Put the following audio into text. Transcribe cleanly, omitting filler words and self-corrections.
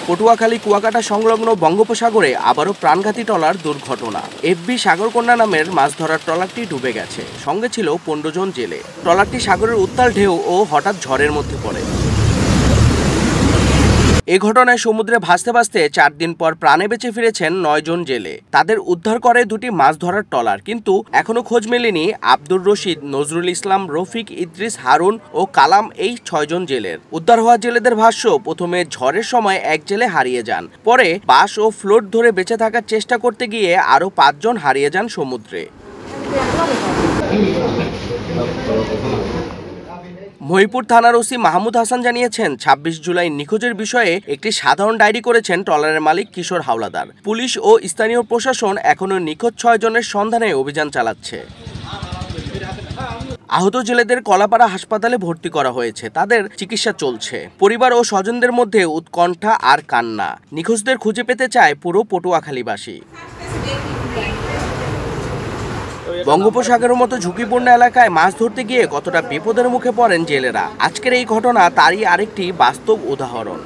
পটুয়াখালী কুয়াকাটা সংলগ্ন বঙ্গোপসাগরে আবারও প্রাণঘাতী ট্রলার দুর্ঘটনা। এফবি সাগরকন্যা নামের মাছ ধরার ট্রলারটি ডুবে গেছে। সঙ্গে ছিল 15 জন জেলে। ট্রলারটি সাগরের উত্তাল ঢেউ ও হঠাৎ ঝড়ের মধ্যে পড়ে। এই ঘটনায় সমুদ্রে ভাসতে ভাসতে 4 দিন পর প্রাণে বেঁচে ফিরেছেন 9 জন জেলে। তাদের উদ্ধার করে দুটি মাছ ধরার ট্রলার, কিন্তু এখনো খোঁজ মেলেনি আব্দুর রশিদ, নজরুল ইসলাম, রফিক, ইদ্রিস, হারুন ও কালাম এই 6 জন জেলের। উদ্ধার হওয়া জেলেদের ভাষ্য, প্রথমে ঝড়ের সময় এক জেলে হারিয়ে যান, পরে বাঁশ ও ফ্লোট ধরে বেঁচে থাকার চেষ্টা করতে গিয়ে আরও 5 জন হারিয়ে যান সমুদ্রে। মহিপুর থানার ওসি মাহমুদ হাসান জানিয়েছেন, 26 জুলাই নিখোঁজের বিষয়ে একটি সাধারণ ডায়েরি করেছেন ট্রলারের মালিক কিশোর হাওলাদার। পুলিশ ও স্থানীয় প্রশাসন এখনও নিখোঁজ 6 জনের সন্ধানে অভিযান চালাচ্ছে। আহত জেলেদের কলাপাড়া হাসপাতালে ভর্তি করা হয়েছে, তাদের চিকিৎসা চলছে। পরিবার ও স্বজনদের মধ্যে উৎকণ্ঠা আর কান্না। নিখোঁজদের খুঁজে পেতে চায় পুরো পটুয়াখালীবাসী। বঙ্গোপসাগরের মতো ঝুঁকিপূর্ণ এলাকায় মাছ ধরতে গিয়ে কতটা বিপদের মুখে পড়েন জেলেরা, আজকের এই ঘটনা তারই আরেকটি বাস্তব উদাহরণ।